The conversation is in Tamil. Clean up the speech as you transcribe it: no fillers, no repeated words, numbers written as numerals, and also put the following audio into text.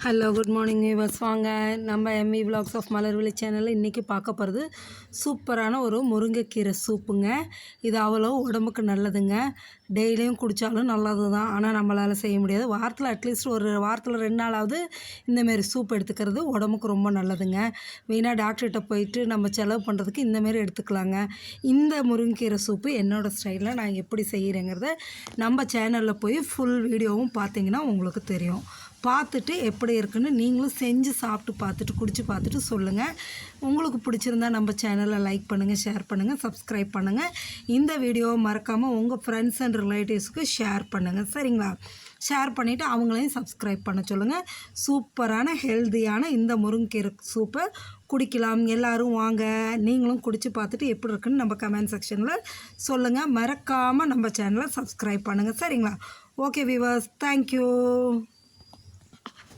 Hello good morning viewers. வாங்க நம்ம எம்இ விலாக்ஸ் ஆஃப் மலர்விழி சேனலில் இன்றைக்கி பார்க்க போகிறது சூப்பரான ஒரு முருங்கைக்கீரை சூப்புங்க. இது அவ்வளோ உடம்புக்கு நல்லதுங்க. டெய்லியும் குடித்தாலும் நல்லது தான். ஆனால் நம்மளால் செய்ய முடியாது. வாரத்தில் அட்லீஸ்ட் ஒரு வாரத்தில் 2 நாளாவது இந்தமாரி சூப் எடுத்துக்கிறது உடம்புக்கு ரொம்ப நல்லதுங்க. வீணாக டாக்டர்கிட்ட போயிட்டு நம்ம செலவு பண்ணுறதுக்கு இந்தமாரி எடுத்துக்கலாங்க. இந்த முருங்கைக்கீரை சூப்பு என்னோடய ஸ்டைலில் நான் எப்படி செய்கிறேங்கிறத நம்ம சேனலில் போய் ஃபுல் வீடியோவும் பார்த்தீங்கன்னா உங்களுக்கு தெரியும். பார்த்துட்டு எப்படி இருக்குன்னு நீங்களும் செஞ்சு சாப்பிட்டு பார்த்துட்டு குடிச்சு பார்த்துட்டு சொல்லுங்கள். உங்களுக்கு பிடிச்சிருந்தா நம்ம சேனலை லைக் பண்ணுங்கள், ஷேர் பண்ணுங்கள், சப்ஸ்கிரைப் பண்ணுங்கள். இந்த வீடியோவை மறக்காமல் உங்கள் ஃப்ரெண்ட்ஸ் அண்ட் ரிலேட்டிவ்ஸ்க்கு ஷேர் பண்ணுங்கள். சரிங்களா? ஷேர் பண்ணிவிட்டு அவங்களையும் சப்ஸ்கிரைப் பண்ண சொல்லுங்கள். சூப்பரான ஹெல்த்தியான இந்த முருங்கைக்கீரை சூப்பை குடிக்கலாம். எல்லோரும் வாங்க, நீங்களும் குடிச்சு பார்த்துட்டு எப்படி இருக்குன்னு நம்ம கமெண்ட் செக்ஷனில் சொல்லுங்கள். மறக்காமல் நம்ம சேனலை சப்ஸ்கிரைப் பண்ணுங்கள். சரிங்களா? Okay viewers, thank you.